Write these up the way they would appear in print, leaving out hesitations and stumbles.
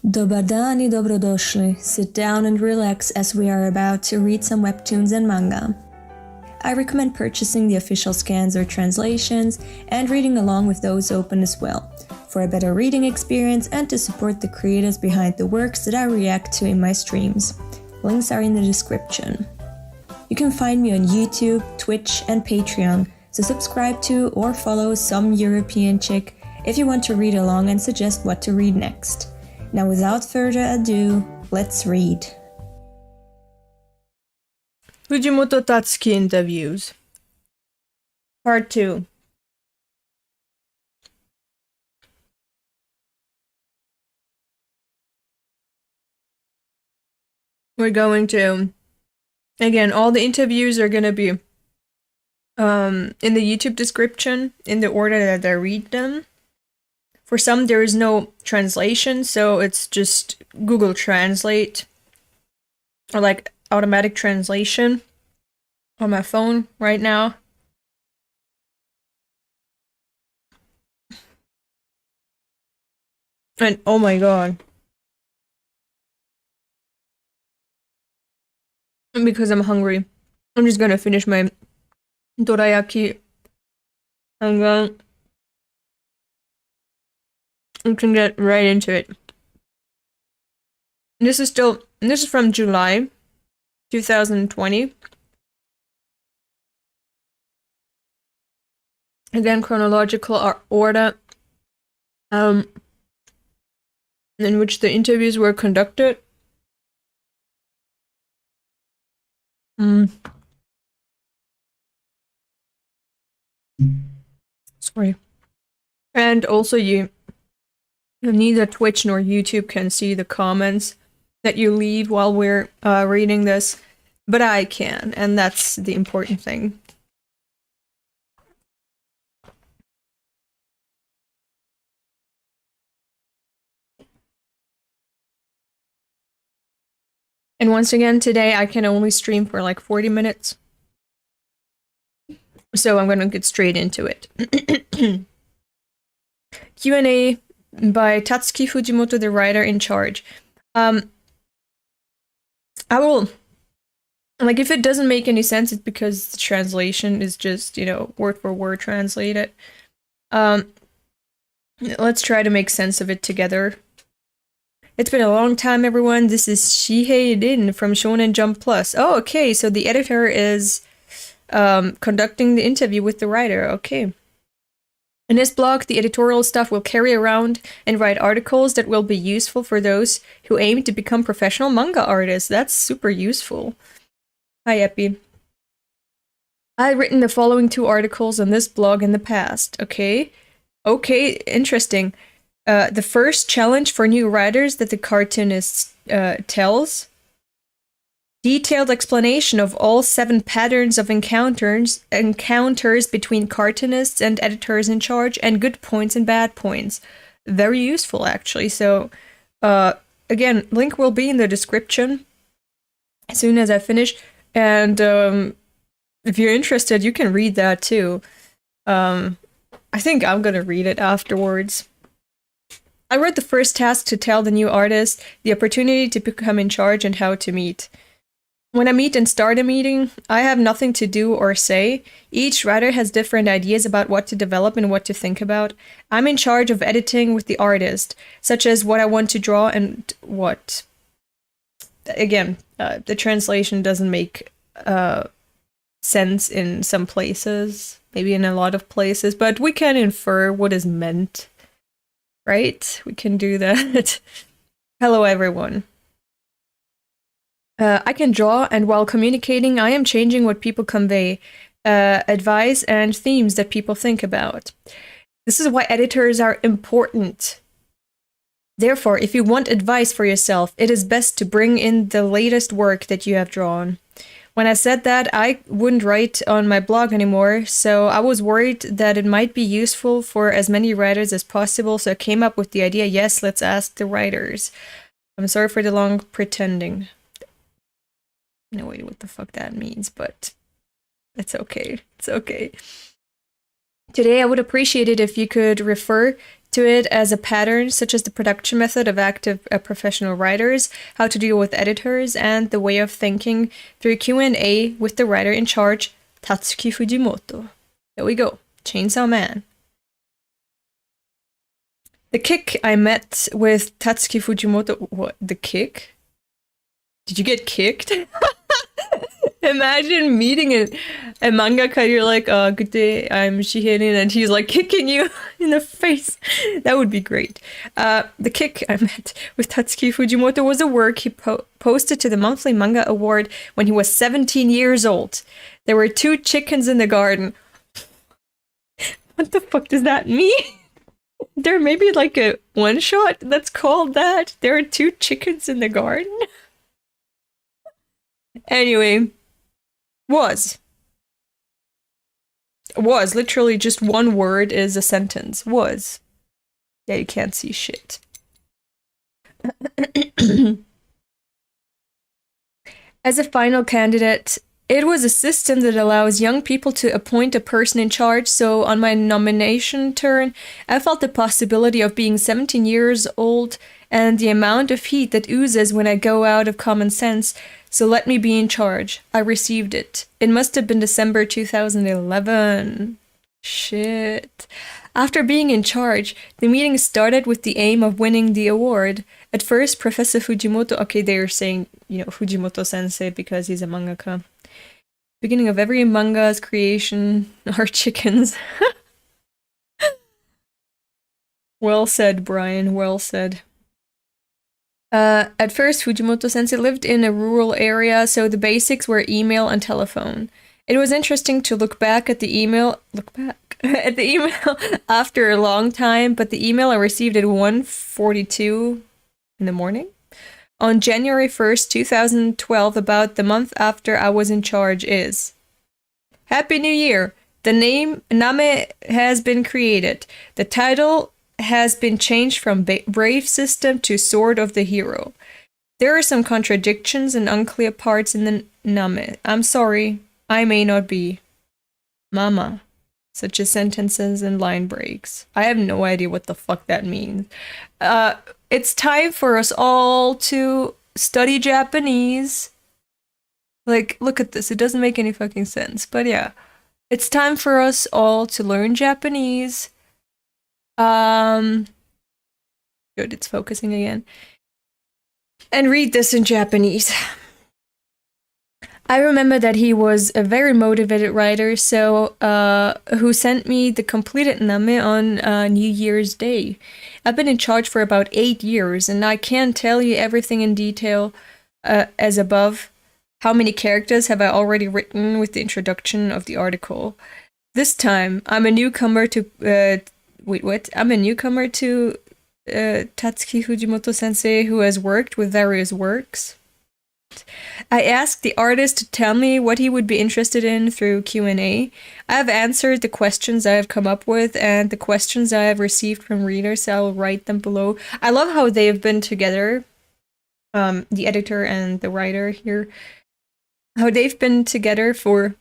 Dobar dan I dobrodošli. Sit down and relax as we are about to read some webtoons and manga. I recommend purchasing the official scans or translations and reading along with those open as well, for a better reading experience and to support the creators behind the works that I react to in my streams. Links are in the description. You can find me on YouTube, Twitch, and Patreon, so subscribe to or follow some European chick if you want to read along and suggest what to read next. Now without further ado, let's read. Fujimoto Tatsuki interviews. Part 2. We're going to, again, all the interviews are going to be in the YouTube description in the order that I read them. For some, there is no translation, so it's just Google Translate or like automatic translation on my phone right now. And oh my god. Because I'm hungry, I'm just gonna finish my dorayaki and then we can get right into it. This is from July 2020. Again, chronological order, in which the interviews were conducted. Sorry. And also neither Twitch nor YouTube can see the comments that you leave while we're reading this, but I can, and that's the important thing. And once again, today I can only stream for like 40 minutes. So I'm gonna get straight into it. Q&A by Tatsuki Fujimoto, the writer in charge. I will, like, if it doesn't make any sense, it's because the translation is just, you know, word for word translated. Let's try to make sense of it together. It's been a long time, everyone. This is Shihei from Shonen Jump Plus. Oh, okay, so the editor is conducting the interview with the writer. Okay. In this blog, the editorial staff will carry around and write articles that will be useful for those who aim to become professional manga artists. That's super useful. Hi, Epi. I've written the following 2 articles on this blog in the past. Okay. Okay, interesting. The first challenge for new writers that the cartoonist tells. Detailed explanation of all 7 patterns of encounters between cartoonists and editors in charge, and good points and bad points. Very useful, actually. So, again, link will be in the description as soon as I finish. And if you're interested, you can read that too. I think I'm gonna read it afterwards. I read the first task to tell the new artist the opportunity to become in charge and how to meet. When I meet and start a meeting, I have nothing to do or say. Each writer has different ideas about what to develop and what to think about. I'm in charge of editing with the artist, such as what I want to draw and what. Again, the translation doesn't make sense in some places, maybe in a lot of places, but we can infer what is meant. Right? We can do that. Hello, everyone. I can draw, and while communicating, I am changing what people convey, advice, and themes that people think about. This is why editors are important. Therefore, if you want advice for yourself, it is best to bring in the latest work that you have drawn. When I said that, I wouldn't write on my blog anymore, so I was worried that it might be useful for as many writers as possible, so I came up with the idea, yes, let's ask the writers. I'm sorry for the long pretending. No idea what the fuck that means, but it's okay. It's okay. Today, I would appreciate it if you could refer to it as a pattern, such as the production method of active professional writers, how to deal with editors, and the way of thinking through Q&A with the writer in charge, Tatsuki Fujimoto. There we go. Chainsaw Man. The kick I met with Tatsuki Fujimoto... What? The kick? Did you get kicked? Imagine meeting a mangaka, you're like, good day, I'm Shihei, and he's like kicking you in the face. That would be great. The kick I met with Tatsuki Fujimoto was a work he posted to the monthly manga award when he was 17 years old. There were 2 chickens in the garden. What the fuck does that mean? There may be like a one-shot that's called that. There are 2 chickens in the garden. Anyway, was literally just one word is a sentence. Was. Yeah, you can't see shit. As a final candidate, it was a system that allows young people to appoint a person in charge, so on my nomination turn, I felt the possibility of being 17 years old and the amount of heat that oozes when I go out of common sense, so let me be in charge. I received it. It must have been December 2011. Shit. After being in charge, the meeting started with the aim of winning the award. At first, Professor Fujimoto, okay, they are saying, Fujimoto-sensei because he's a mangaka. Beginning of every manga's creation are chickens. Well said, Brian, well said. At first, Fujimoto-sensei lived in a rural area, so the basics were email and telephone. It was interesting to look back at the email after a long time, but the email I received at 1:42 in the morning on January 1st, 2012, about the month after I was in charge, is Happy New Year! The name Name has been created. The title has been changed from Brave System to Sword of the Hero. There are some contradictions and unclear parts in the Name. I'm sorry, I may not be. Mama. Such as sentences and line breaks. I have no idea what the fuck that means. It's time for us all to study Japanese. Like, look at this. It doesn't make any fucking sense. But yeah. It's time for us all to learn Japanese. Good, it's focusing again. And read this in Japanese. I remember that he was a very motivated writer, so who sent me the completed Name on New Year's Day. I've been in charge for about 8 years, and I can't tell you everything in detail as above. How many characters have I already written with the introduction of the article? This time, I'm a newcomer to... I'm a newcomer to Tatsuki Fujimoto-sensei, who has worked with various works. I asked the artist to tell me what he would be interested in through Q&A. I have answered the questions I have come up with and the questions I have received from readers, so I'll write them below. I love how they have been together, the editor and the writer here, how they've been together for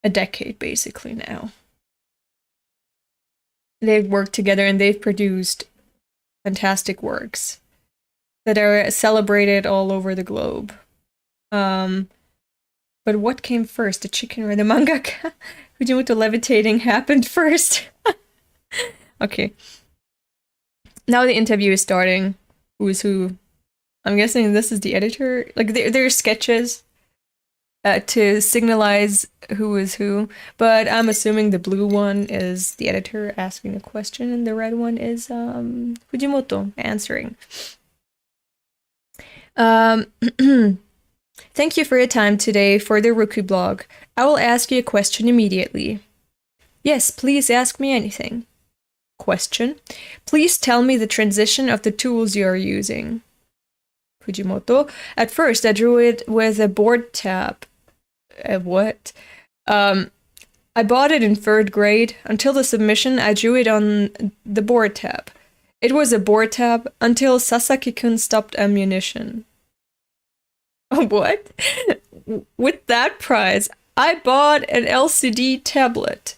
a decade, basically, now. They've worked together and they've produced fantastic works that are celebrated all over the globe. But what came first, the chicken or the mangaka? Fujimoto levitating happened first. Okay. Now the interview is starting. Who's who? I'm guessing this is the editor. Like, there are sketches to signalize who is who, but I'm assuming the blue one is the editor asking a question and the red one is Fujimoto answering. Thank you for your time today for the Rookie blog. I will ask you a question immediately. Yes, please ask me anything. Question. Please tell me the transition of the tools you are using. Fujimoto. At first, I drew it with a board tab. What? I bought it in 3rd grade. Until the submission, I drew it on the board tab. It was a board tab until Sasaki-kun stopped ammunition. What? With that prize, I bought an LCD tablet.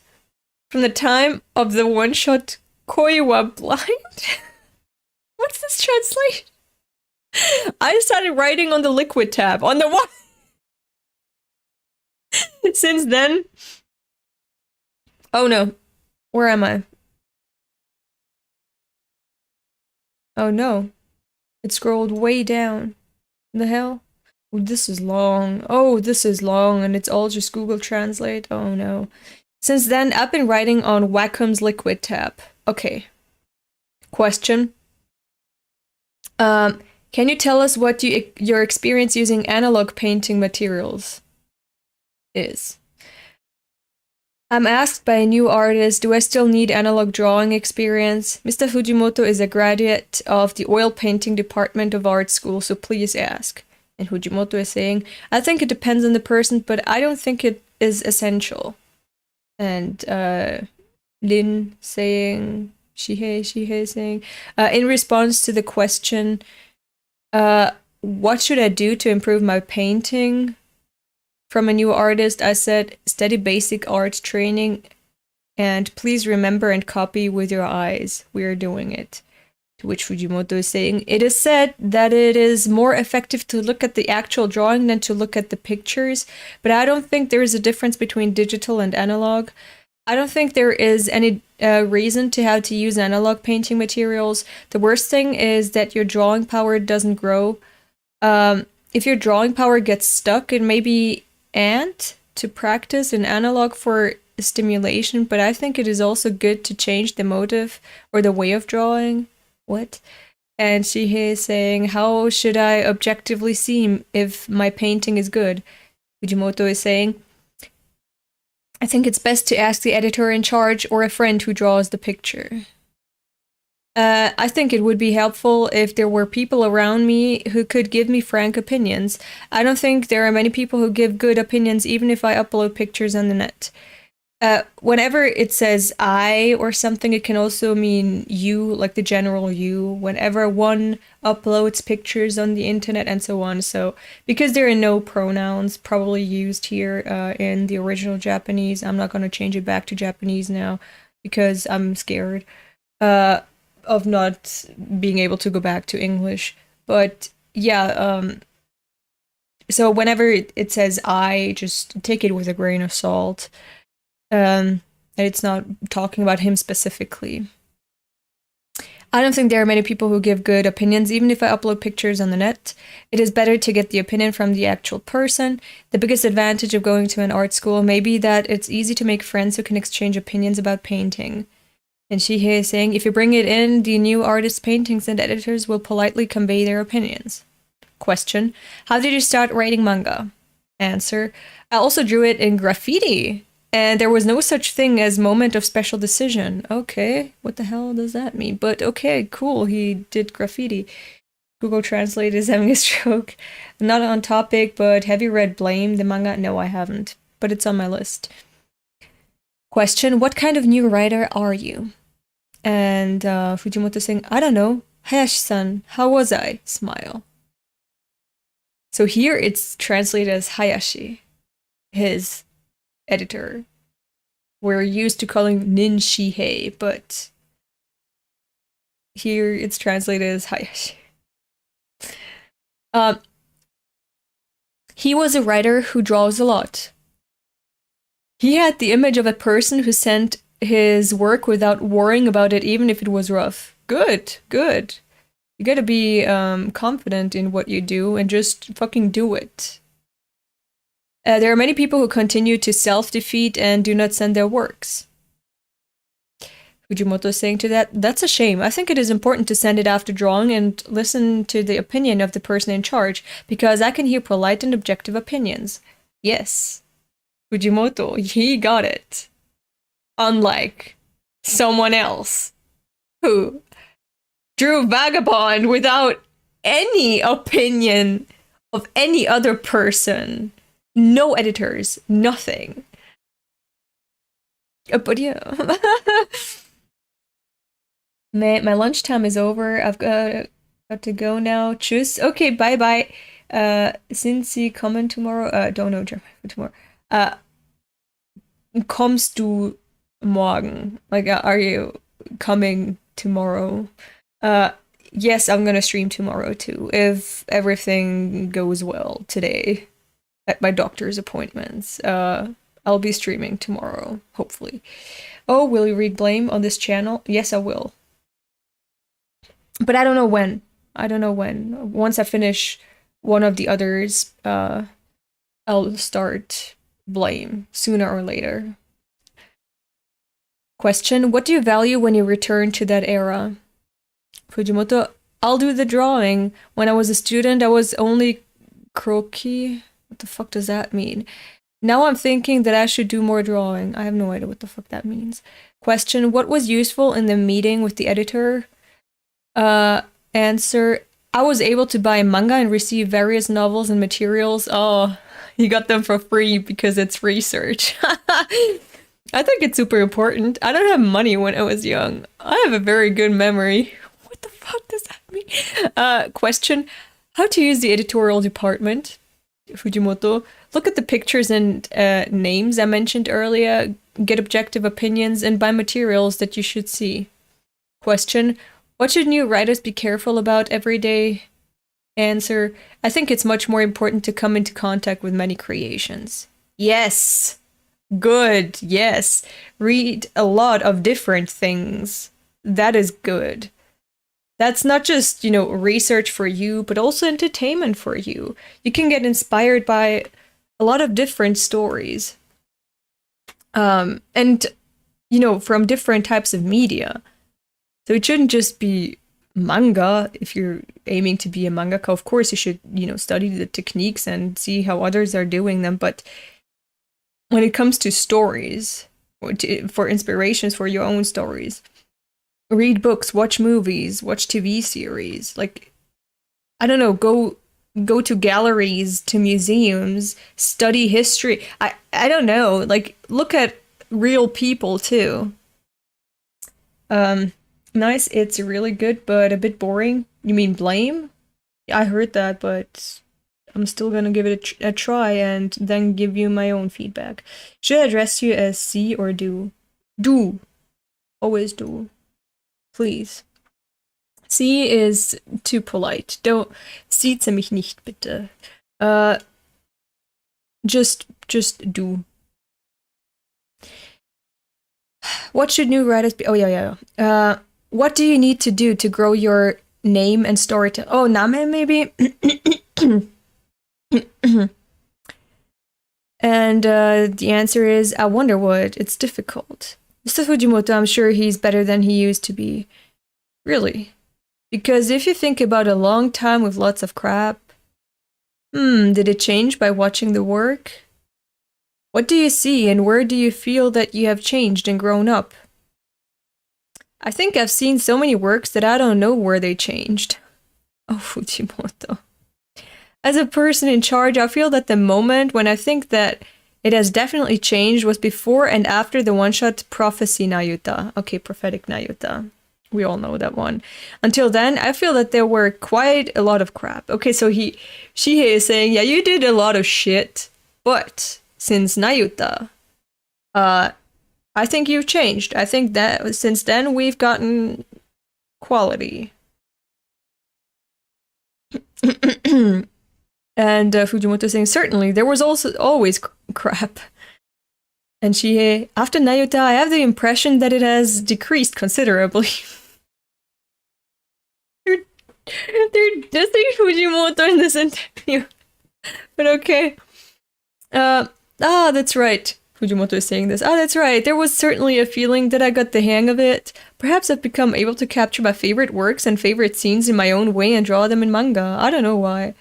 From the time of the one-shot Koi wa blind? What's this translation? I started writing on the liquid tab. On the what? Since then... Oh no. Where am I? Oh no. It scrolled way down. The hell? Oh, this is long. Oh, this is long, and it's all just Google Translate. Oh no. Since then, I've been writing on Wacom's Liquid tab. Okay. Question. Can you tell us what your experience using analog painting materials is? I'm asked by a new artist, do I still need analog drawing experience? Mr. Fujimoto is a graduate of the oil painting department of art school, so please ask. And Fujimoto is saying, I think it depends on the person, but I don't think it is essential. And Lin saying, Shihei saying, in response to the question, what should I do to improve my painting? From a new artist, I said, study basic art training and please remember and copy with your eyes. We are doing it. To which Fujimoto is saying, it is said that it is more effective to look at the actual drawing than to look at the pictures, but I don't think there is a difference between digital and analog. I don't think there is any reason to have to use analog painting materials. The worst thing is that your drawing power doesn't grow. If your drawing power gets stuck, it may be to practice in analog for stimulation, but I think it is also good to change the motive or the way of drawing. What? And Shihei is saying, how should I objectively see if my painting is good? Fujimoto is saying, I think it's best to ask the editor in charge or a friend who draws the picture. I think it would be helpful if there were people around me who could give me frank opinions. I don't think there are many people who give good opinions even if I upload pictures on the net. Whenever it says I or something, it can also mean you, like the general you, whenever one uploads pictures on the internet and so on. So, because there are no pronouns probably used here in the original Japanese, I'm not going to change it back to Japanese now because I'm scared of not being able to go back to English. But yeah, so whenever it says I, just take it with a grain of salt. And it's not talking about him specifically. I don't think there are many people who give good opinions, even if I upload pictures on the net. It is better to get the opinion from the actual person. The biggest advantage of going to an art school may be that it's easy to make friends who can exchange opinions about painting. And Shihei is saying, if you bring it in, the new artist's paintings and editors will politely convey their opinions. Question. How did you start writing manga? Answer. I also drew it in graffiti. And there was no such thing as moment of special decision. Okay, what the hell does that mean? But okay, cool, he did graffiti. Google Translate is having a stroke. Not on topic, but have you read Blame, the manga? No, I haven't, but it's on my list. Question, what kind of new writer are you? And Fujimoto saying, I don't know, Hayashi-san, how was I? Smile. So here it's translated as Hayashi, his editor. We're used to calling Nin Shihei, but here it's translated as Hayashi. He was a writer who draws a lot. He had the image of a person who sent his work without worrying about it, even if it was rough. Good, good. You gotta be confident in what you do and just fucking do it. There are many people who continue to self-defeat and do not send their works. Fujimoto is saying to that, that's a shame. I think it is important to send it after drawing and listen to the opinion of the person in charge, because I can hear polite and objective opinions. Yes. Fujimoto, he got it. Unlike someone else who drew Vagabond without any opinion of any other person. No editors, nothing. But yeah. My lunchtime is over. I've got to go now. Tschüss. Okay, bye-bye. Sind Sie kommen tomorrow? Don't know German for tomorrow. Kommst du morgen? Like, are you coming tomorrow. Yes, I'm gonna stream tomorrow too, if everything goes well today at my doctor's appointments. I'll be streaming tomorrow, hopefully. Oh, will you read Blame on this channel? Yes, I will. But I don't know when. Once I finish one of the others, I'll start Blame sooner or later. Question: what do you value when you return to that era? Fujimoto: I'll do the drawing. When I was a student, I was only croquis. What the fuck does that mean? Now I'm thinking that I should do more drawing. I have no idea what the fuck that means. Question: what was useful in the meeting with the editor? Answer: I was able to buy manga and receive various novels and materials. Oh, you got them for free because it's research. I think it's super important. I don't have money when I was young. I have a very good memory. What the fuck does that mean? Question: how to use the editorial department? Fujimoto: look at the pictures and names I mentioned earlier, get objective opinions, and buy materials that you should see. Question: what should new writers be careful about every day? Answer: I think it's much more important to come into contact with many creations. Yes! Good, yes. Read a lot of different things. That is good. That's not just, research for you, but also entertainment for you. You can get inspired by a lot of different stories. And, from different types of media. So it shouldn't just be manga. If you're aiming to be a mangaka, of course you should, study the techniques and see how others are doing them. But when it comes to stories, for inspirations for your own stories, read books, watch movies, watch TV series. Like, I don't know, go to galleries, to museums, study history. I don't know, like, look at real people too. Nice, it's really good, but a bit boring. You mean Blame? I heard that, but I'm still gonna give it a try and then give you my own feedback. Should I address you as C or do? Do. Always do. Please. C is too polite. Don't. Sieze mich nicht, bitte. Just do. What should new writers be? Oh, yeah. What do you need to do to grow your name and storytelling? Oh, Name, maybe? And the answer is, I wonder what. It's difficult. Mr. Fujimoto, I'm sure he's better than he used to be. Really? Because if you think about a long time with lots of crap, did it change by watching the work? What do you see and where do you feel that you have changed and grown up? I think I've seen so many works that I don't know where they changed. Oh, Fujimoto. As a person in charge, I feel that the moment when I think that it has definitely changed was before and after the one-shot Prophecy Nayuta. Okay, Prophetic Nayuta. We all know that one. Until then, I feel that there were quite a lot of crap. Okay, so Shihei is saying, yeah, you did a lot of shit, but since Nayuta, I think you've changed. I think that since then we've gotten quality. And Fujimoto saying, certainly, there was also always crap. And Shihei, after Nayuta, I have the impression that it has decreased considerably. they're dissing Fujimoto in this interview. But okay. That's right. Fujimoto is saying this. That's right. There was certainly a feeling that I got the hang of it. Perhaps I've become able to capture my favorite works and favorite scenes in my own way and draw them in manga. I don't know why.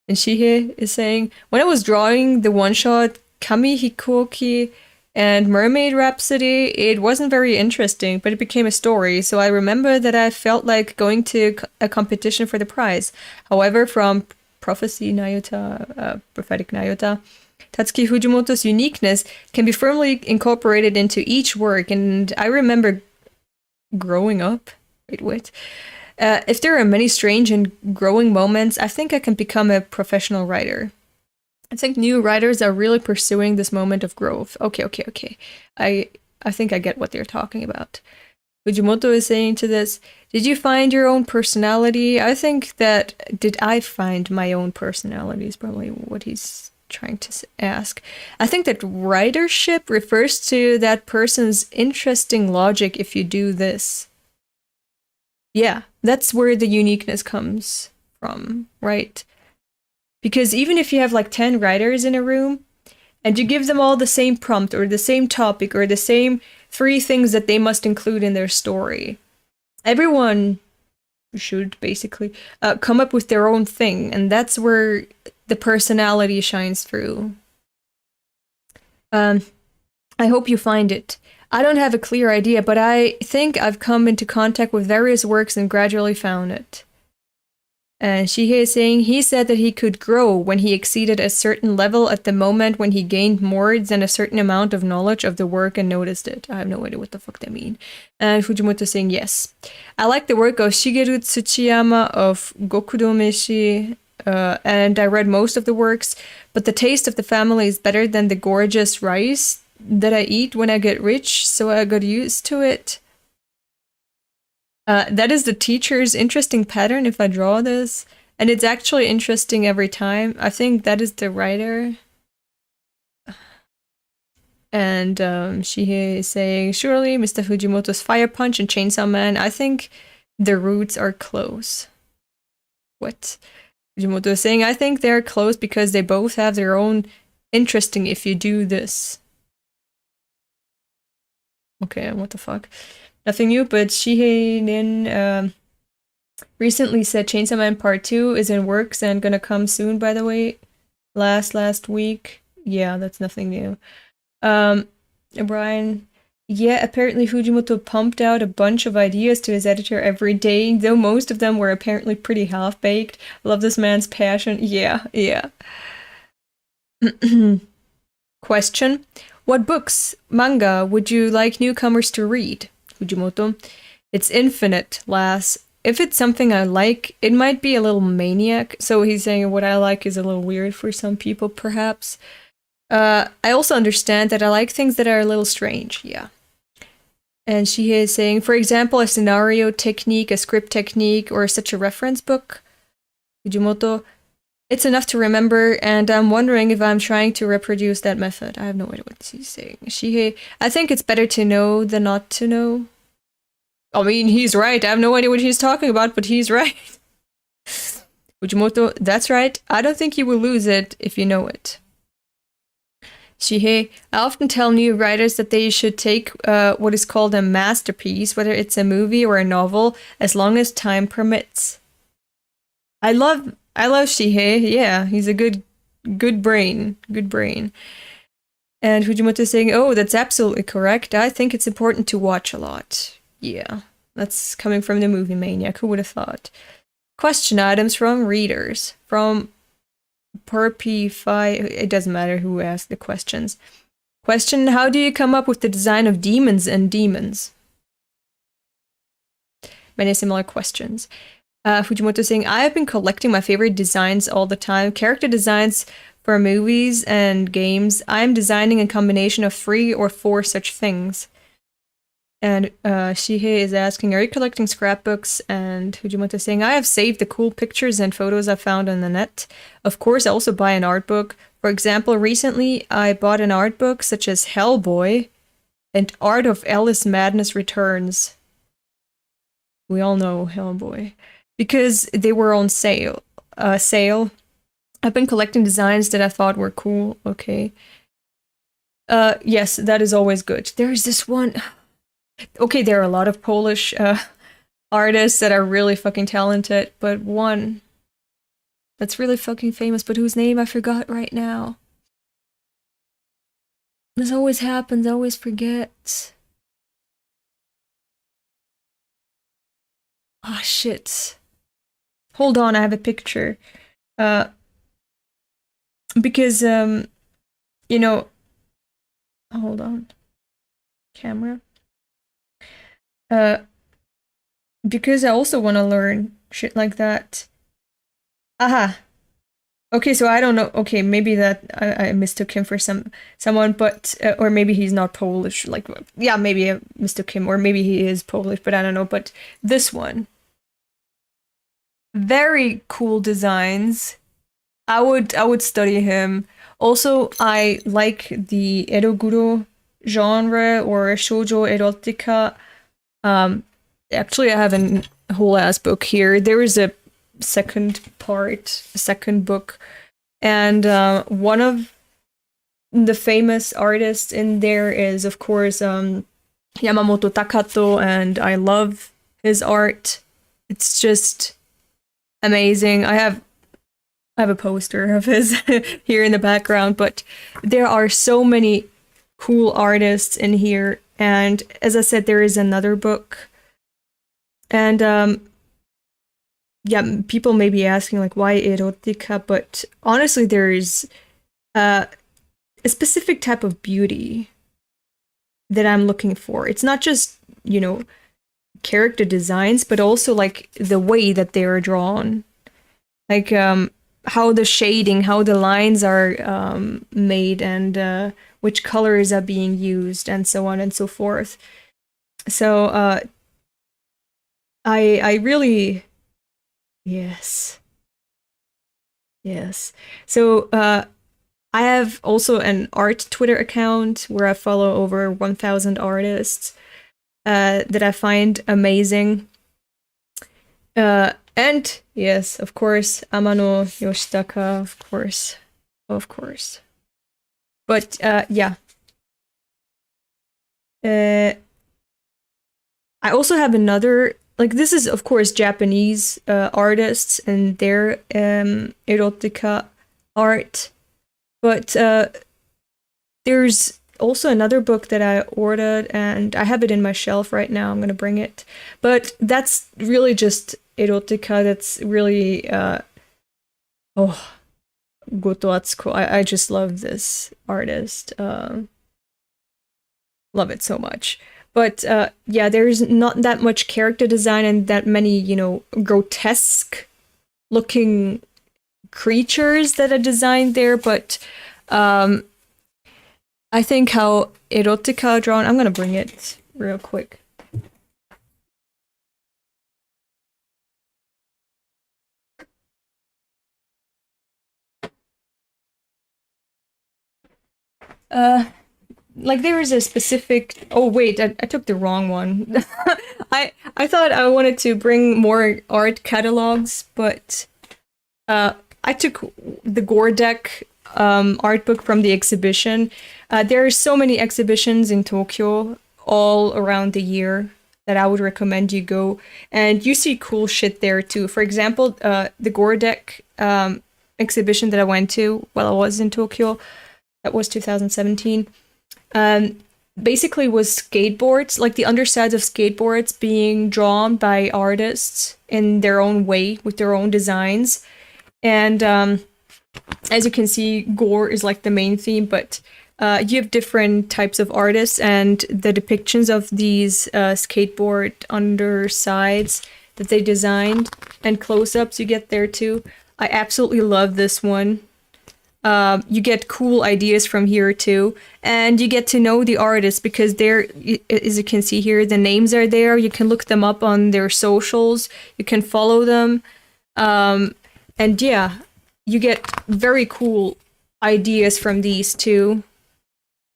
And Shihei is saying, when I was drawing the one-shot Kami Hikouki and Mermaid Rhapsody, it wasn't very interesting, but it became a story, so I remember that I felt like going to a competition for the prize. However, from Prophecy Nayuta, Prophetic Nayuta, Tatsuki Fujimoto's uniqueness can be firmly incorporated into each work, and I remember growing up. Wait. If there are many strange and growing moments, I think I can become a professional writer. I think new writers are really pursuing this moment of growth. Okay. I think I get what they're talking about. Fujimoto is saying to this, did you find your own personality? I think that, did I find my own personality is probably what he's trying to ask. I think that writership refers to that person's interesting logic if you do this. Yeah, that's where the uniqueness comes from, right? Because even if you have like 10 writers in a room, and you give them all the same prompt or the same topic or the same 3 things that they must include in their story, everyone should basically come up with their own thing, and that's where the personality shines through. I hope you find it. I don't have a clear idea, but I think I've come into contact with various works and gradually found it. And Shihei is saying he said that he could grow when he exceeded a certain level at the moment when he gained more than a certain amount of knowledge of the work and noticed it. I have no idea what the fuck that means. And Fujimoto is saying yes. I like the work of Shigeru Tsuchiyama of Gokudo Meshi, and I read most of the works, but the taste of the family is better than the gorgeous rice that I eat when I get rich, so I got used to it. That is the teacher's interesting pattern if I draw this, and it's actually interesting every time. I think that is the writer. And Shihei is saying, surely Mr. Fujimoto's Fire Punch and Chainsaw Man, I think the roots are close. What? Fujimoto is saying, I think they're close because they both have their own interesting if you do this. Okay, what the fuck? Nothing new, but Shihei Nin recently said Chainsaw Man Part 2 is in works and gonna come soon, by the way. Last week. Yeah, that's nothing new. Brian, yeah, apparently Fujimoto pumped out a bunch of ideas to his editor every day, though most of them were apparently pretty half-baked. Love this man's passion. Yeah. Question. What books, manga, would you like newcomers to read? Fujimoto. It's infinite, lass. If it's something I like, it might be a little maniac. So he's saying what I like is a little weird for some people, perhaps. I also understand that I like things that are a little strange, yeah. And she is saying, for example, a scenario technique, a script technique, or such a reference book. Fujimoto. It's enough to remember, and I'm wondering if I'm trying to reproduce that method. I have no idea what she's saying. Shihei, I think it's better to know than not to know. I mean, he's right. I have no idea what he's talking about, but he's right. Fujimoto, that's right. I don't think you will lose it if you know it. Shihei, I often tell new writers that they should take what is called a masterpiece, whether it's a movie or a novel, as long as time permits. I love Shihei. Yeah, he's a good brain. Good brain. And Fujimoto is saying, oh, that's absolutely correct. I think it's important to watch a lot. Yeah, that's coming from the movie maniac. Who would have thought? Question items from readers. From Perpify. It doesn't matter who asked the questions. Question, how do you come up with the design of demons and demons? Many similar questions. Fujimoto saying, I have been collecting my favorite designs all the time. Character designs for movies and games. I am designing a combination of 3 or 4 such things. And Shihei is asking, are you collecting scrapbooks? And Fujimoto is saying, I have saved the cool pictures and photos I found on the net. Of course, I also buy an art book. For example, recently I bought an art book such as Hellboy and Art of Alice Madness Returns. We all know Hellboy. Because they were on sale. I've been collecting designs that I thought were cool. Okay. Yes, that is always good. There is this one... Okay, there are a lot of Polish artists that are really fucking talented, but one that's really fucking famous, but whose name I forgot right now. This always happens, I always forget. Ah, shit. Hold on, I have a picture. Because, you know... Hold on. Camera. Because I also want to learn shit like that. Aha. Okay, so I don't know. Okay, maybe that I mistook him for someone, but or maybe he's not Polish. Like, yeah, maybe I mistook him, or maybe he is Polish, but I don't know. But this one, very cool designs. I would study him. Also, I like the eroguro genre or shoujo erotica. Actually, I have a whole ass book here. There is a second book, and one of the famous artists in there is, of course, Yamamoto Takato, and I love his art. It's just amazing. I have a poster of his here in the background, but there are so many cool artists in here. And as I said, there is another book. And yeah, people may be asking like, why erotica? But honestly, there is a specific type of beauty that I'm looking for. It's not just, you know, character designs, but also like the way that they are drawn. Like how the shading, how the lines are made, and which colors are being used, and so on and so forth. So I really, yes. So I have also an art Twitter account where I follow over 1,000 artists that I find amazing. And yes, of course, Amano Yoshitaka, of course. But yeah. I also have another, like, this is of course Japanese artists and their erotica art, but there's also another book that I ordered, and I have it in my shelf right now. I'm gonna bring it, but that's really just erotica. That's really Goto Atsuko. I just love this artist. Love it so much. But yeah, there's not that much character design and that many, you know, grotesque looking creatures that are designed there. But I think how erotica drawn, I'm gonna bring it real quick. Like there is a specific, oh wait, I took the wrong one. I thought I wanted to bring more art catalogs, but I took the Gordek art book from the exhibition. There are so many exhibitions in Tokyo all around the year that I would recommend you go, and you see cool shit there too. For example, the Gordek exhibition that I went to while I was in Tokyo, that was 2017. Basically was skateboards, like the undersides of skateboards being drawn by artists in their own way with their own designs. And as you can see, gore is like the main theme, but you have different types of artists, and the depictions of these skateboard undersides that they designed and close-ups you get there too. I absolutely love this one. You get cool ideas from here too, and you get to know the artists because they're, as you can see here, the names are there. You can look them up on their socials. You can follow them, and yeah, you get very cool ideas from these too.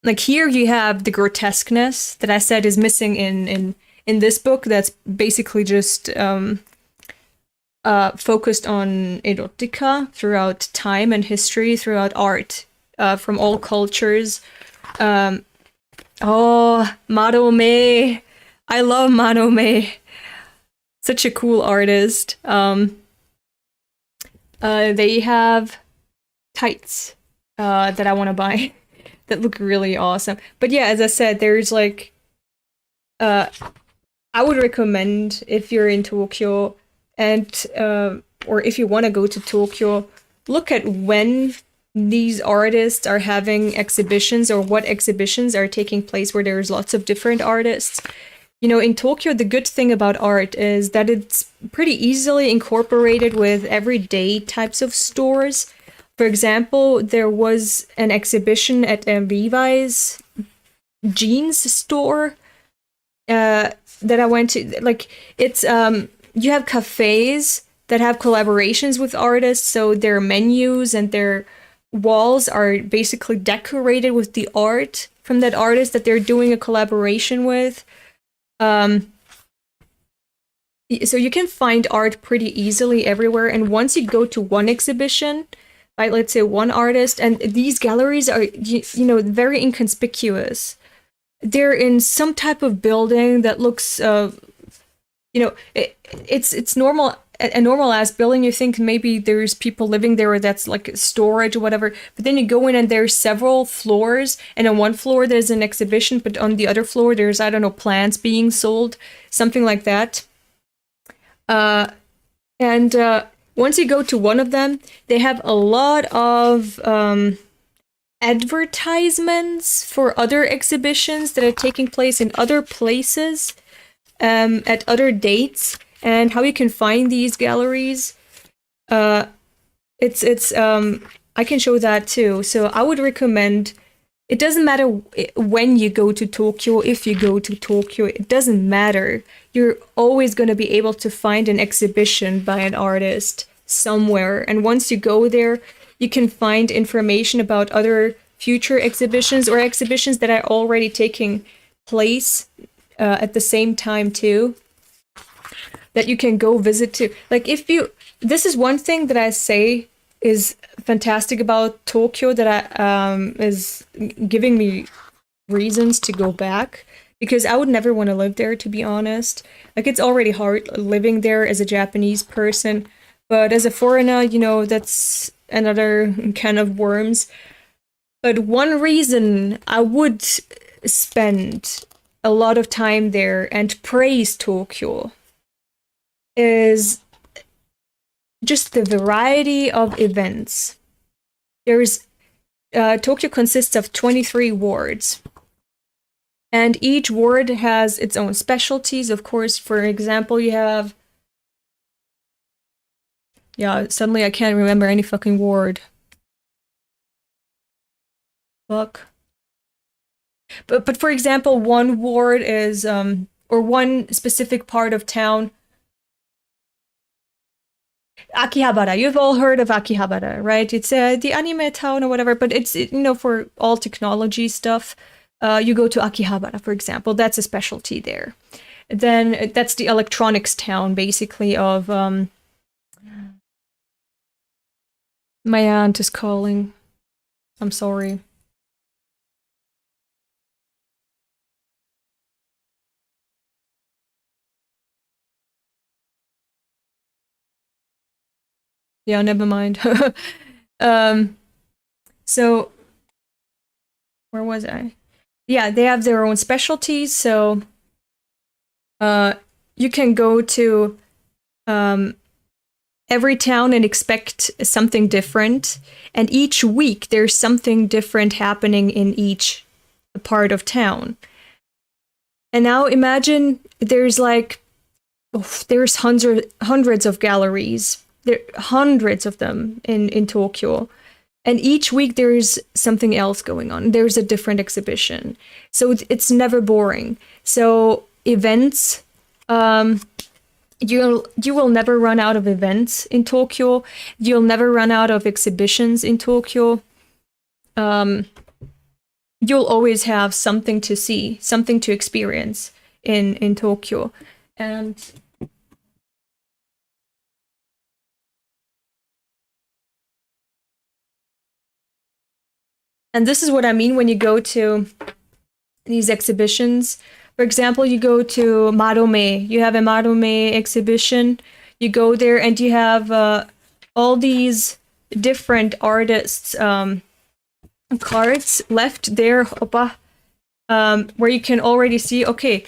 Like here, you have the grotesqueness that I said is missing in this book. That's basically just focused on erotica throughout time and history, throughout art, from all cultures. Oh, Marome. I love Marome. Such a cool artist. They have tights that I want to buy that look really awesome. But yeah, as I said, there's like... I would recommend if you're in Tokyo, and or if you want to go to Tokyo, look at when these artists are having exhibitions or what exhibitions are taking place where there's lots of different artists. You know, in Tokyo, the good thing about art is that it's pretty easily incorporated with everyday types of stores. For example, there was an exhibition at a Levi's jeans store that I went to. Like, it's you have cafes that have collaborations with artists, so their menus and their walls are basically decorated with the art from that artist that they're doing a collaboration with. So you can find art pretty easily everywhere, and once you go to one exhibition, like let's say one artist, and these galleries are very inconspicuous. They're in some type of building that looks it's normal, a normal ass building. You think maybe there's people living there, or that's like storage or whatever, but then you go in and there's several floors, and on one floor there's an exhibition, but on the other floor there's, I don't know, plants being sold, something like that. And once you go to one of them, they have a lot of advertisements for other exhibitions that are taking place in other places at other dates, and how you can find these galleries. It's I can show that too. So I would recommend, it doesn't matter when you go to Tokyo, if you go to Tokyo, it doesn't matter. You're always going to be able to find an exhibition by an artist somewhere. And once you go there, you can find information about other future exhibitions or exhibitions that are already taking place at the same time too, that you can go visit to. Like, this is one thing that I say is fantastic about Tokyo, that is giving me reasons to go back, because I would never want to live there, to be honest. Like, it's already hard living there as a Japanese person, but as a foreigner, that's another can of worms. But one reason I would spend a lot of time there and praise Tokyo is just the variety of events. Tokyo consists of 23 wards, and each ward has its own specialties. Of course, for example, you have... suddenly I can't remember any fucking ward. Fuck. But for example, one ward is, or one specific part of town, Akihabara. You've all heard of Akihabara, right? It's the anime town or whatever, but it's, for all technology stuff. You go to Akihabara, for example. That's a specialty there. Then that's the electronics town, basically, of... My aunt is calling. I'm sorry. Yeah, never mind. So, where was I? Yeah, they have their own specialties, so you can go to every town and expect something different, and each week there's something different happening in each part of town. And now imagine there's there's hundreds of galleries. There are hundreds of them in Tokyo. And each week there's something else going on. There's a different exhibition. So it's never boring. So events, you will never run out of events in Tokyo. You'll never run out of exhibitions in Tokyo. You'll always have something to see, something to experience in Tokyo. And this is what I mean when you go to these exhibitions. For example, you go to Marome. You have a Marome exhibition. You go there and you have all these different artists' cards left there, where you can already see, okay,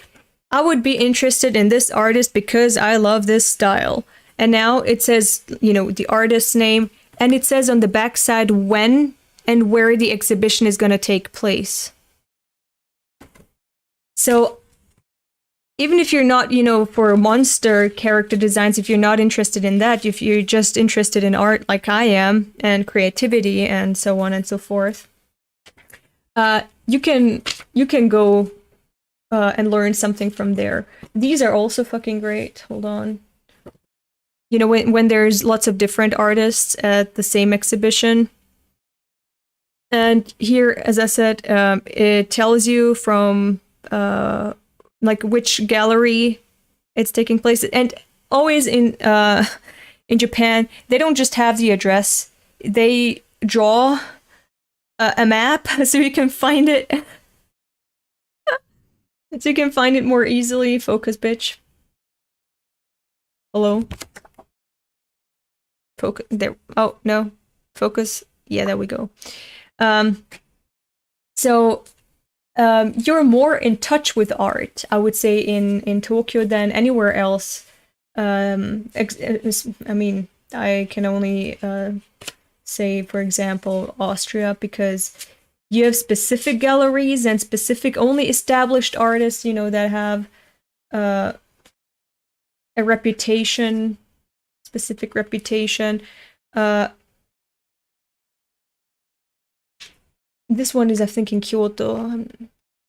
I would be interested in this artist because I love this style. And now it says, the artist's name, and it says on the backside when and where the exhibition is going to take place. So even if you're not, for monster character designs, if you're not interested in that, if you're just interested in art like I am, and creativity and so on and so forth, you can go and learn something from there. These are also fucking great. Hold on. When there's lots of different artists at the same exhibition. And here, as I said, it tells you from which gallery it's taking place. And always in Japan, they don't just have the address. They draw a map so you can find it. So you can find it more easily. Focus, bitch. Hello? Focus. There. Oh, no. Focus. Yeah, there we go. So you're more in touch with art, I would say, in Tokyo than anywhere else. I mean, I can only say, for example, Austria, because you have specific galleries and specific only established artists, that have a reputation, specific reputation. This one is, I think, in Kyoto.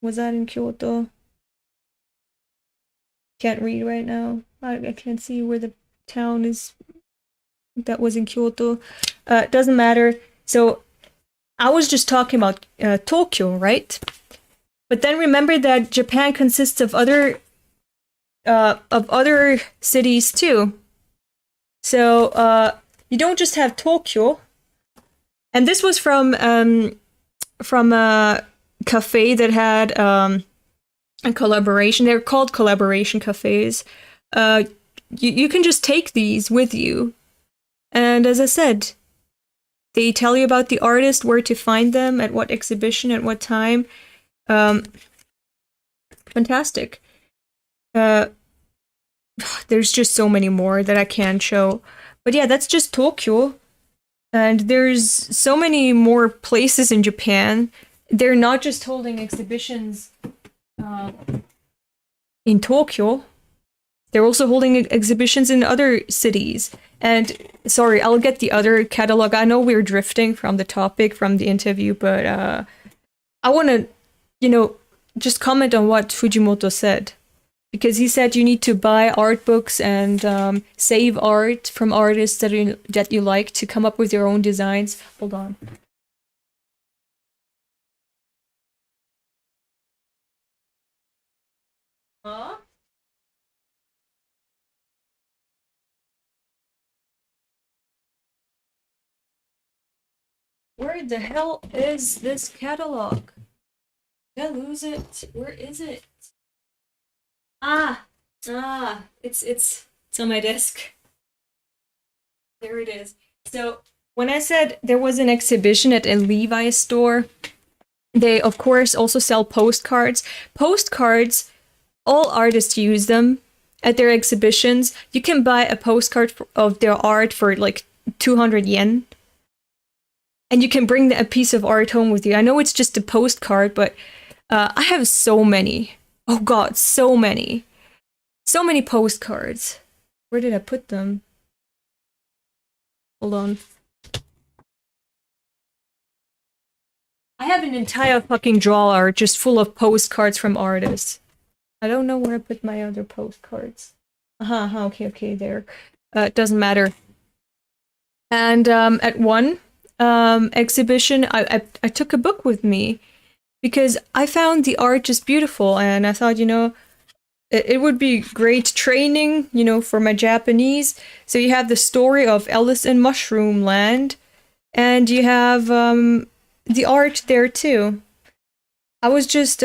Was that in Kyoto? Can't read right now. I can't see where the town is. That was in Kyoto. Doesn't matter. So I was just talking about Tokyo, right? But then remember that Japan consists of other cities too. So you don't just have Tokyo. And this was from a cafe that had a collaboration. They're called collaboration cafes. You can just take these with you. And as I said, they tell you about the artist, where to find them, at what exhibition, at what time. Fantastic. There's just so many more that I can't show. But yeah, that's just Tokyo. And there's so many more places in Japan. They're not just holding exhibitions in Tokyo. They're also holding exhibitions in other cities. And sorry, I'll get the other catalog. I know we're drifting from the topic from the interview, but I want to, just comment on what Fujimoto said. Because he said you need to buy art books and save art from artists that you like to come up with your own designs. Hold on. Huh? Where the hell is this catalog? Did I lose it? Where is it? It's on my desk. There it is. So when I said there was an exhibition at a Levi's store, they of course also sell postcards. Postcards, all artists use them at their exhibitions. You can buy a postcard of their art for like 200 yen. And you can bring a piece of art home with you. I know it's just a postcard, but I have so many. Oh god, so many. So many postcards. Where did I put them? Hold on. I have an entire fucking drawer just full of postcards from artists. I don't know where I put my other postcards. Okay, there. It doesn't matter. And at one exhibition, I took a book with me because I found the art just beautiful, and I thought, it would be great training, for my Japanese. So you have the story of Alice in Mushroom Land, and you have the art there too. I was just,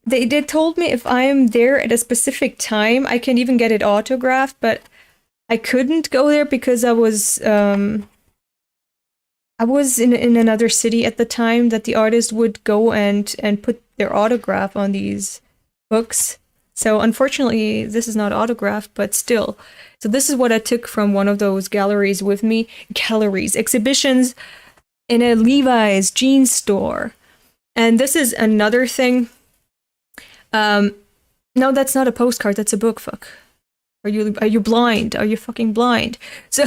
they told me if I am there at a specific time, I can even get it autographed, but I couldn't go there because I was in another city at the time that the artist would go and put their autograph on these books. So unfortunately, this is not autographed, but still. So this is what I took from one of those galleries with me. Exhibitions in a Levi's jeans store. And this is another thing. No, that's not a postcard. That's a book. Fuck. Are you blind? Are you fucking blind? So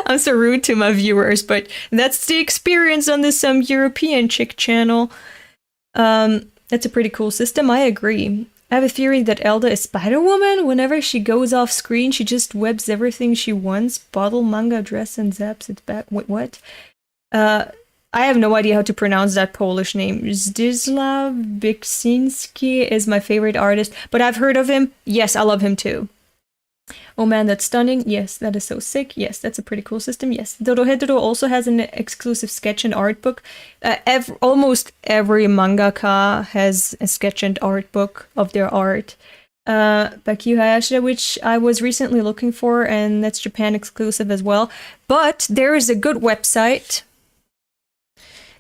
I'm so rude to my viewers, but that's the experience on this European chick channel. That's a pretty cool system. I agree. I have a theory that Elda is Spider-Woman. Whenever she goes off screen, she just webs everything she wants. Bottle, manga, dress, and zaps it back. Wait, what? I have no idea how to pronounce that Polish name. Zdzisław Biksinski is my favorite artist, but I've heard of him. Yes, I love him too. Oh man, that's stunning. Yes, that is so sick. Yes, that's a pretty cool system. Yes, Dorohedoro also has an exclusive sketch and art book. Almost every mangaka has a sketch and art book of their art. Bakyu Hayashida, which I was recently looking for, and that's Japan exclusive as well. But there is a good website.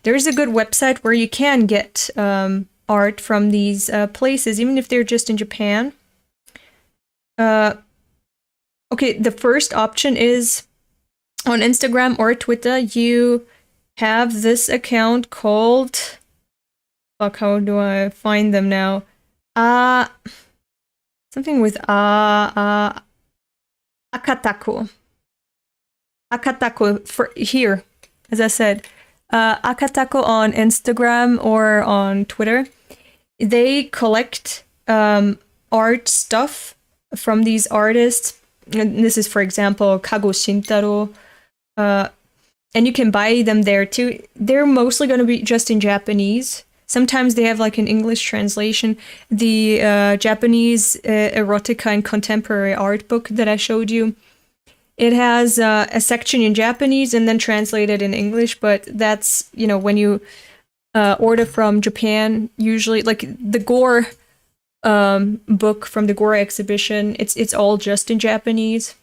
There is a good website where you can get art from these places, even if they're just in Japan. Okay, the first option is on Instagram or Twitter. You have this account called... Fuck, how do I find them now? Something with Akatako. Akatako, for here, as I said. Akatako on Instagram or on Twitter. They collect art stuff from these artists. And this is, for example, Kago Shintaro. And you can buy them there too. They're mostly going to be just in Japanese. Sometimes they have like an English translation. The Japanese erotica and contemporary art book that I showed you, it has a section in Japanese and then translated in English. But that's, you know, when you order from Japan, usually like the gore book from the Gore exhibition, it's all just in Japanese,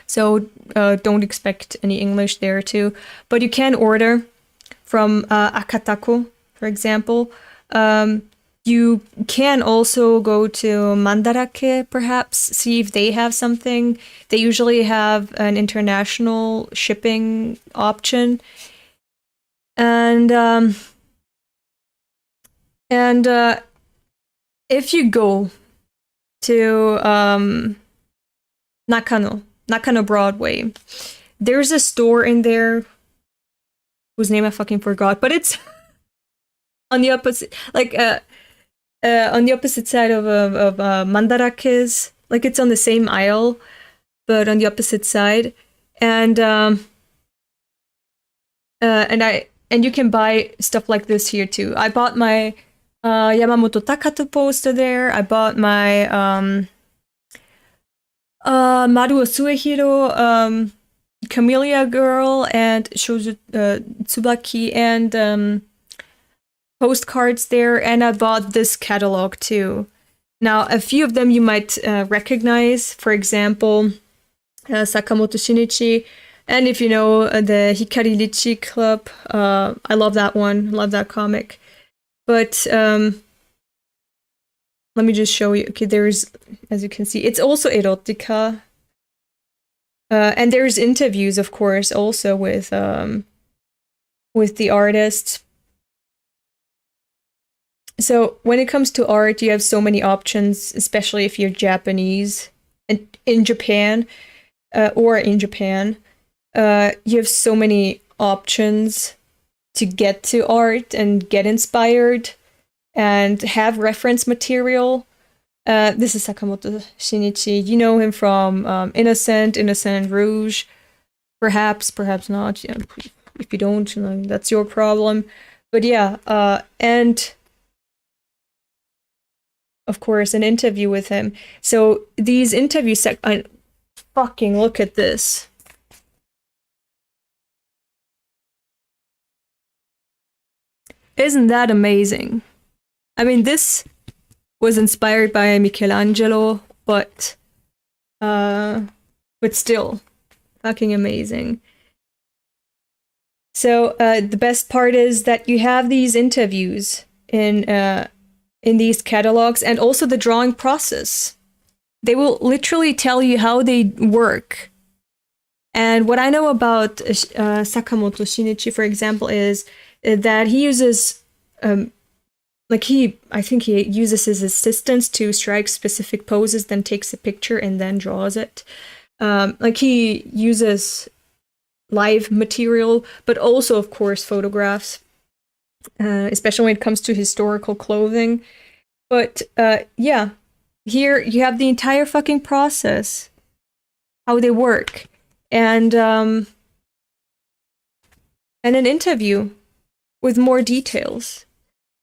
so don't expect any English there too. But you can order from Akatako, for example. You can also go to Mandarake, perhaps, see if they have something. They usually have an international shipping option, and if you go to Nakano Broadway, there's a store in there whose name I fucking forgot, but it's on the opposite, like on the opposite side of Mandarake's. Like it's on the same aisle, but on the opposite side, and you can buy stuff like this here too. I bought my Yamamoto Takato poster there. I bought my Maruo Suehiro Camellia Girl and Shoujo Tsubaki and postcards there, and I bought this catalog too. Now, a few of them you might recognize, for example, Sakamoto Shinichi, and if you know the Hikari Lichi Club, I love that one, love that comic. But let me just show you. Okay, there's, as you can see, it's also erotica. And there's interviews, of course, also with the artist. So when it comes to art, you have so many options, especially if you're Japanese and in Japan, you have so many options to get to art and get inspired and have reference material. This is Sakamoto Shinichi. You know him from Innocent Rouge. Perhaps not. Yeah, if you don't, you know, that's your problem. But yeah, and of course, an interview with him. So these interview fucking look at this. Isn't that amazing? I mean, this was inspired by Michelangelo, but still, fucking amazing. So the best part is that you have these interviews in these catalogs, and also the drawing process. They will literally tell you how they work. And what I know about Sakamoto Shinichi, for example, is that he uses like I think he uses his assistants to strike specific poses, then takes a picture and then draws it. He uses live material, but also, of course, photographs, especially when it comes to historical clothing. But yeah, here you have the entire fucking process, how they work, and an interview with more details.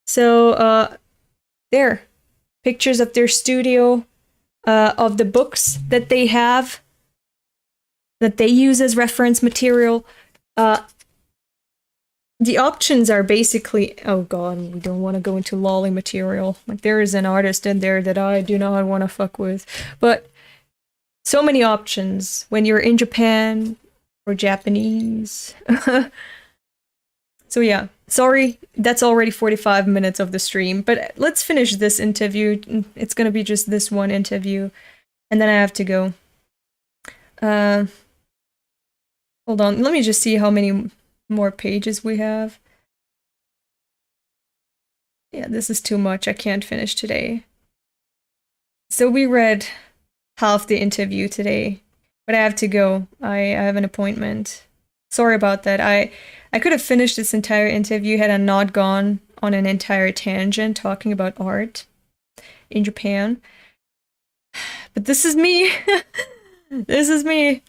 So there, pictures of their studio, of the books that they have, that they use as reference material. The options are basically, oh god, we don't want to go into lolly material. Like, there is an artist in there that I do not want to fuck with. But so many options when you're in Japan or Japanese. So yeah, sorry, that's already 45 minutes of the stream, but let's finish this interview. It's gonna be just this one interview, and then I have to go. Hold on, let me just see how many more pages we have. Yeah, this is too much. I can't finish today. So we read half the interview today, but I have to go. I have an appointment. Sorry about that. I could have finished this entire interview had I not gone on an entire tangent talking about art in Japan. But this is me. This is me.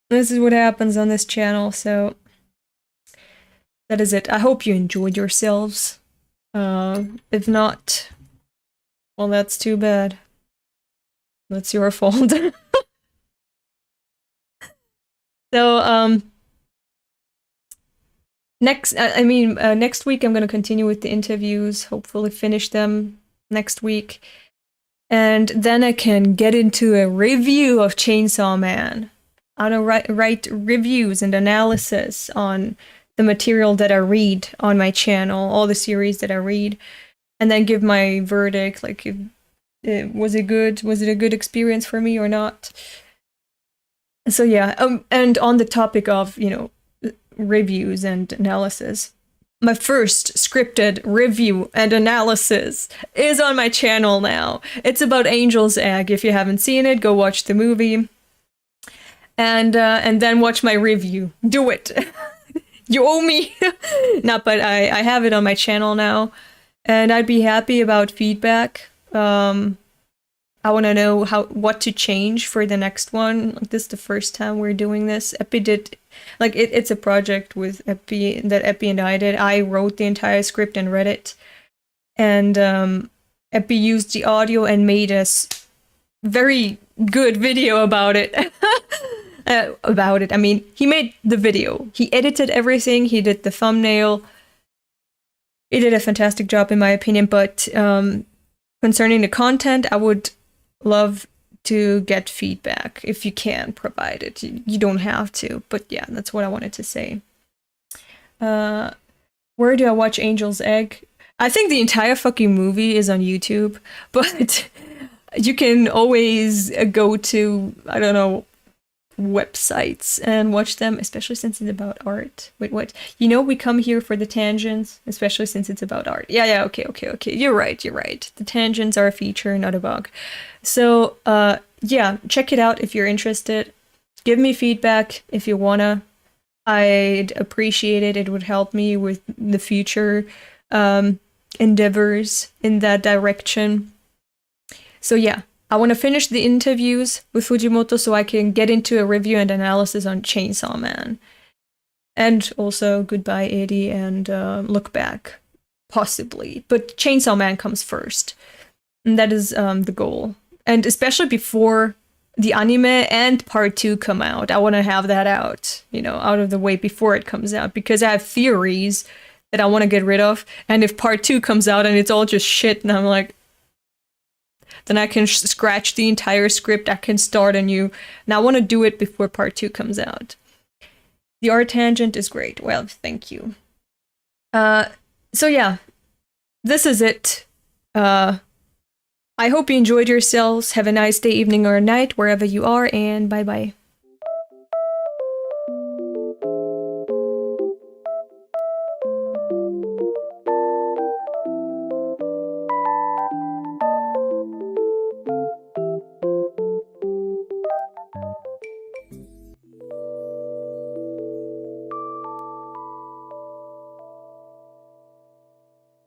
This is what happens on this channel, so that is it. I hope you enjoyed yourselves. If not, well, that's too bad. That's your fault. So, next week I'm going to continue with the interviews, hopefully finish them next week. And then I can get into a review of Chainsaw Man. I want to write reviews and analysis on the material that I read on my channel, all the series that I read, and then give my verdict, like, was it good? Was it a good experience for me or not? So yeah, and on the topic of, reviews and analysis, my first scripted review and analysis is on my channel now. It's about Angel's Egg. If you haven't seen it, go watch the movie. And then watch my review. Do it. You owe me. No, but I have it on my channel now. And I'd be happy about feedback. I want to know what to change for the next one. Like, this is the first time we're doing this. Epi did, like, it's a project with Epi that Epi and I did. I wrote the entire script and read it, and Epi used the audio and made us very good video about it. I mean, he made the video. He edited everything. He did the thumbnail. He did a fantastic job, in my opinion. But concerning the content, I would love to get feedback if you can provide it. You don't have to, but yeah, that's what I wanted to say. Where do I watch Angel's Egg? I think the entire fucking movie is on YouTube, but you can always go to, I don't know, websites and watch them, especially since it's about art. Wait, what? We come here for the tangents, especially since it's about art. Yeah, okay. You're right. The tangents are a feature, not a bug. So, yeah, check it out if you're interested. Give me feedback if you wanna. I'd appreciate it. It would help me with the future endeavors in that direction. So yeah, I want to finish the interviews with Fujimoto so I can get into a review and analysis on Chainsaw Man. And also Goodbye Eddie and Look Back, possibly. But Chainsaw Man comes first. And that is the goal. And especially before the anime and part 2 come out, I want to have that out, out of the way before it comes out. Because I have theories that I want to get rid of. And if part 2 comes out and it's all just shit, and I'm like, then I can scratch the entire script, I can start anew, and I want to do it before part 2 comes out. The art tangent is great. Well, thank you. So yeah, this is it. I hope you enjoyed yourselves. Have a nice day, evening, or night, wherever you are, and bye-bye.